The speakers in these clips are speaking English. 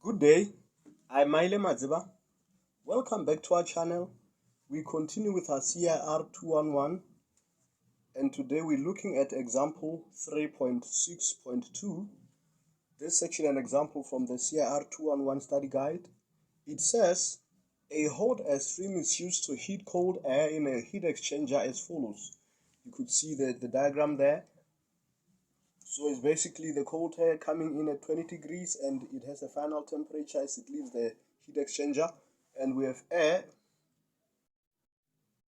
Good day, I'm Maile Madziba. Welcome back to our channel. We continue with our CIR 211 and today we're looking at example 3.6.2. This is actually an example from the CIR 211 study guide. It says a hot air stream is used to heat cold air in a heat exchanger as follows. You could see the diagram there. So it's basically the cold air coming in at 20 degrees and it has a final temperature as it leaves the heat exchanger. And we have air,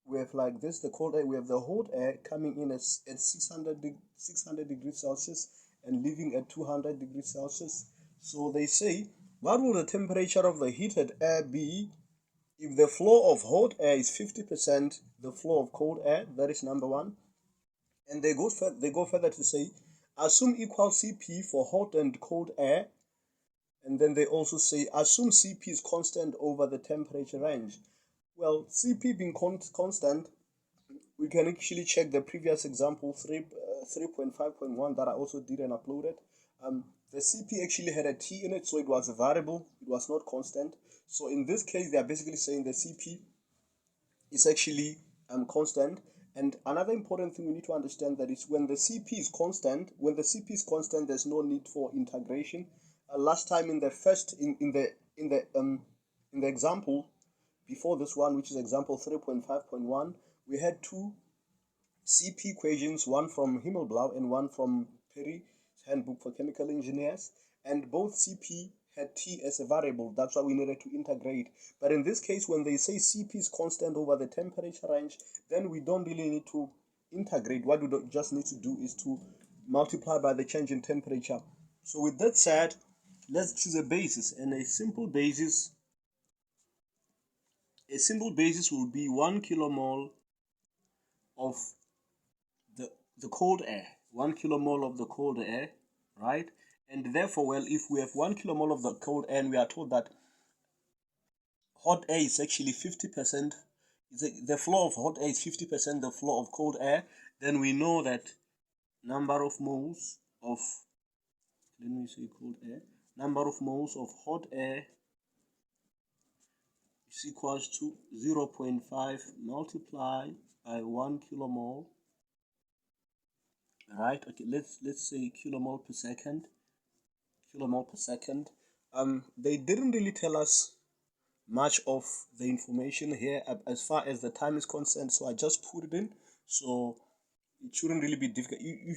we have like this, the cold air, we have the hot air coming in at 600 degrees Celsius and leaving at 200 degrees Celsius. So they say, what will the temperature of the heated air be if the flow of hot air is 50% the flow of cold air? That is number one. And they go further to say, assume equal Cp for hot and cold air. And then they also say, assume Cp is constant over the temperature range. Well, Cp being constant, we can actually check the previous example 3.5.1 that I also did and uploaded. The Cp actually had a T in it, so it was a variable. It was not constant. So in this case, they are basically saying the Cp is actually constant. And another important thing we need to understand that is when the Cp is constant, there's no need for integration. Last time in the first in the example before this one, which is example 3.5.1, we had two Cp equations, one from Himmelblau and one from Perry's Handbook for Chemical Engineers, and both Cp had T as a variable. That's why we needed to integrate. But in this case, when they say Cp is constant over the temperature range, then we don't really need to integrate. What we just need to do is to multiply by the change in temperature. So with that said, let's choose a basis, and a simple basis will be 1 kilomole of the cold air, 1 kilomole of the cold air, right? And therefore, well, if we have 1 kilomole of the cold air and we are told that hot air is actually 50%, the flow of hot air is 50% the flow of cold air, then we know that number of moles of, let me say cold air, number of moles of hot air is equals to 0.5 multiplied by 1 kilomole. Right, okay, let's say kilomole per second. They didn't really tell us much of the information here as far as the time is concerned, so I just put it in. So it shouldn't really be difficult. You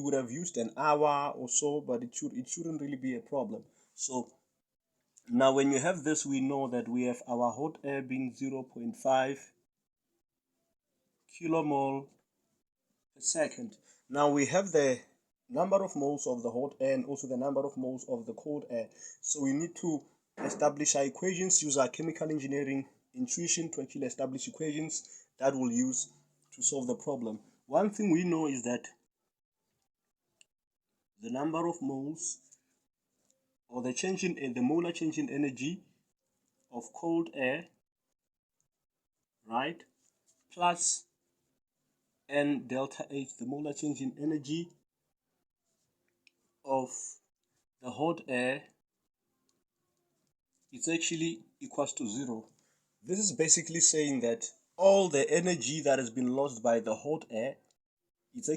would have used an hour or so, but it shouldn't really be a problem. So now when you have this, we know that we have our hot air being 0.5 kilomole per second. Now we have the number of moles of the hot air and also the number of moles of the cold air. So we need to establish our equations, use our chemical engineering intuition to actually establish equations that we'll use to solve the problem. One thing we know is that the number of moles, or the change in the molar change in energy of cold air, right, plus N delta H, the molar change in energy of the hot air, it's actually equals to 0. This is basically saying that all the energy that has been lost by the hot air, it's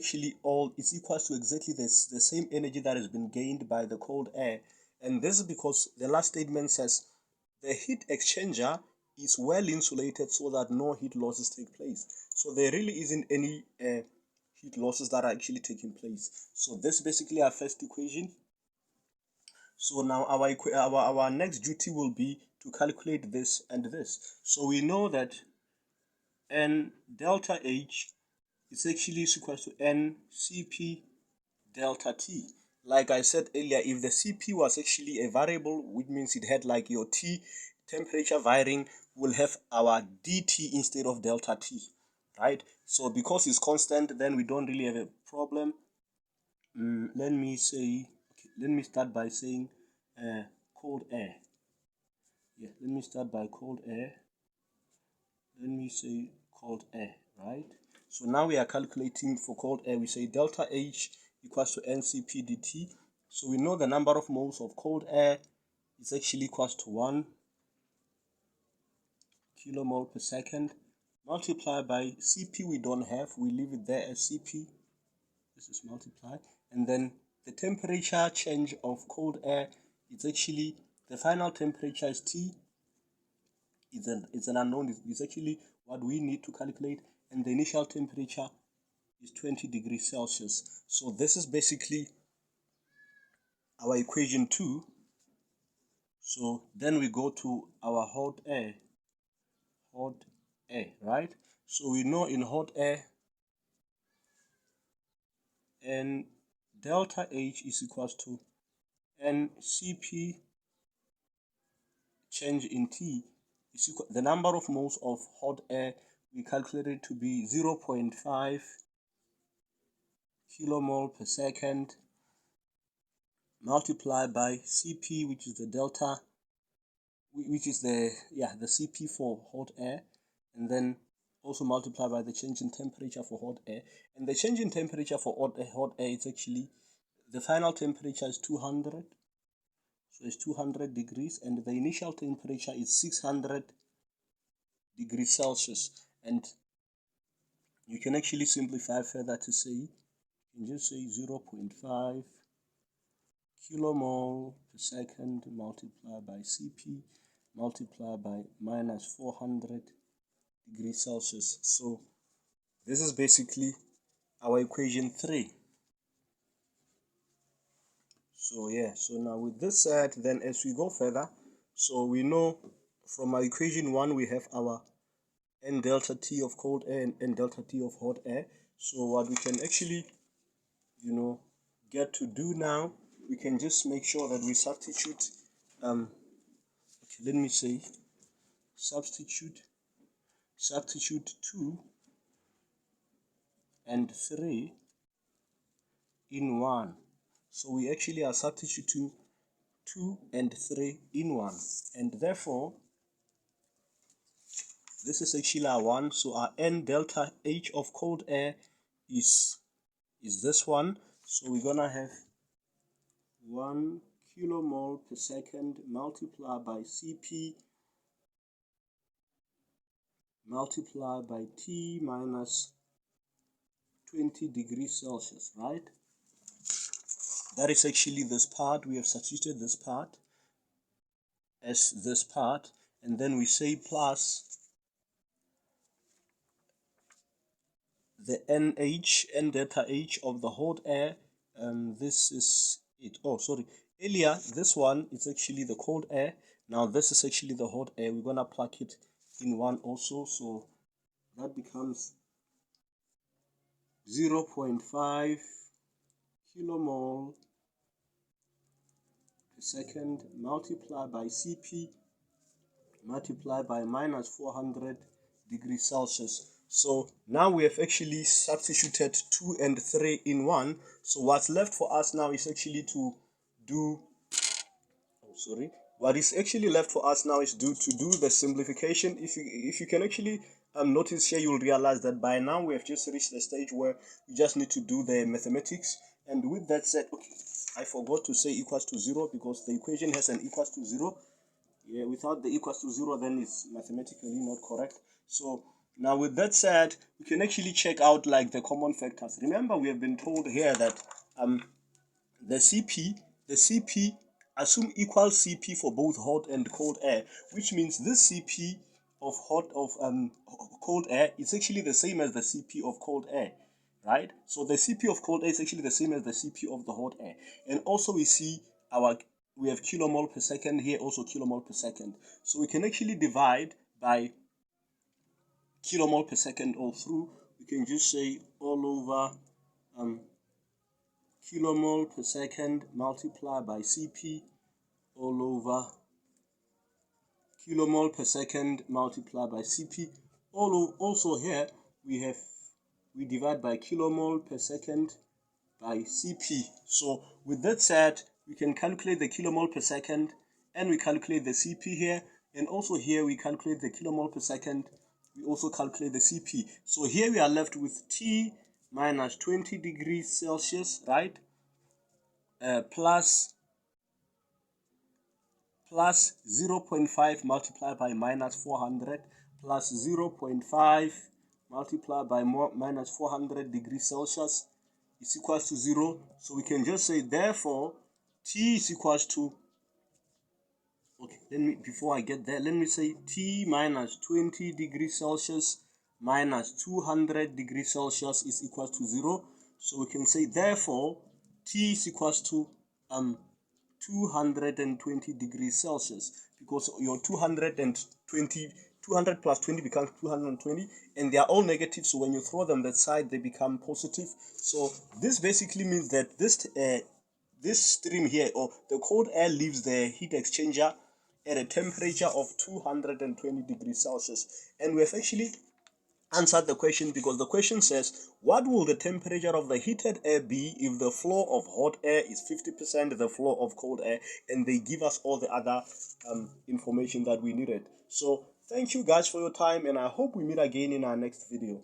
equals to exactly the same energy that has been gained by the cold air. And this is because the last statement says the heat exchanger is well insulated so that no heat losses take place. So there really isn't any heat losses that are actually taking place. So this is basically our first equation. So now our next duty will be to calculate this and this. So we know that N delta H is actually equal to N Cp delta T. Like I said earlier, if the Cp was actually a variable, which means it had like your T temperature varying, we'll have our dt instead of delta T, right? So because it's constant, then we don't really have a problem. Let me start by saying cold air. Let me start by cold air. Let me say cold air, right? So now we are calculating for cold air. We say delta H equals to NCP dt. So we know the number of moles of cold air is actually equals to 1 kilomole per second multiplied by Cp. We don't have, we leave it there as Cp. This is multiply, and then the temperature change of cold air, it's actually the final temperature is T. It's an unknown. It's actually what we need to calculate, and the initial temperature is 20 degrees Celsius. So this is basically our equation 2. So then we go to our hot air, right? So we know in hot air, and delta H is equals to NCP change in T is equal, the number of moles of hot air we calculated to be 0.5 kilomole per second multiplied by Cp, which is the delta, which is the Cp for hot air, and then also multiply by the change in temperature for hot air. And the change in temperature for hot air is actually, the final temperature is 200, so it's 200 degrees, and the initial temperature is 600 degrees Celsius. And you can actually simplify further to say, you can just say 0.5 kilomole per second multiplied by Cp multiplied by minus 400 degrees Celsius. So this is basically our equation 3. So yeah, so now with this said, then as we go further, so we know from our equation 1 we have our N delta T of cold air and N delta T of hot air. So what we can actually, get to do now, we can just make sure that we substitute, okay, let me say, substitute 2 and 3 in 1. So we actually are substituting 2 and 3 in 1, and therefore this is actually our 1. So our N delta H of cold air is this one. So we're gonna have 1 kilomole per second multiplied by Cp multiplied by T minus 20 degrees Celsius, right? That is actually this part. We have substituted this part as this part, and then we say plus the N delta H of the hot air. This is it. Oh, sorry. Earlier, this one is actually the cold air. Now this is actually the hot air. We're gonna plug it in 1 also, so that becomes 0.5 kilomole per second multiplied by Cp multiplied by minus 400 degrees Celsius. So now we have actually substituted 2 and 3 in 1. So what's left for us now is actually to do, what is actually left for us now is to do the simplification. If you can actually notice here, you'll realize that by now we have just reached the stage where we just need to do the mathematics. And with that said, okay, I forgot to say equals to 0 because the equation has an equals to 0. Yeah, without the equals to 0, then it's mathematically not correct. So now with that said, we can actually check out like the common factors. Remember, we have been told here that the Cp, assume equal Cp for both hot and cold air, which means this Cp of cold air is actually the same as the Cp of cold air, right? So the Cp of cold air is actually the same as the Cp of the hot air. And also we have kilomole per second here, also kilomole per second. So we can actually divide by kilomole per second all through. We can just say all over kilomole per second multiplied by Cp all over kilomole per second multiplied by Cp. Also here we divide by kilomole per second by Cp. So with that said, we can calculate the kilomole per second and we calculate the Cp here, and also here we calculate the kilomole per second, we also calculate the Cp. So here we are left with T minus 20 degrees Celsius, right? Plus plus 0.5 multiplied by minus 400 plus 0.5 multiplied by minus 400 degrees Celsius is equals to 0. So we can just say, therefore, T is equals to, okay, before I get there, let me say T minus 20 degrees Celsius minus 200 degrees Celsius is equal to 0. So we can say, therefore, T is equals to 220 degrees Celsius, because your 200 plus 20 becomes 220, and they are all negative, so when you throw them that side they become positive. So this basically means that this stream here, or the cold air, leaves the heat exchanger at a temperature of 220 degrees Celsius. And we have actually answered the question, because the question says, what will the temperature of the heated air be if the flow of hot air is 50% the flow of cold air? And they give us all the other information that we needed. So thank you guys for your time, and I hope we meet again in our next video.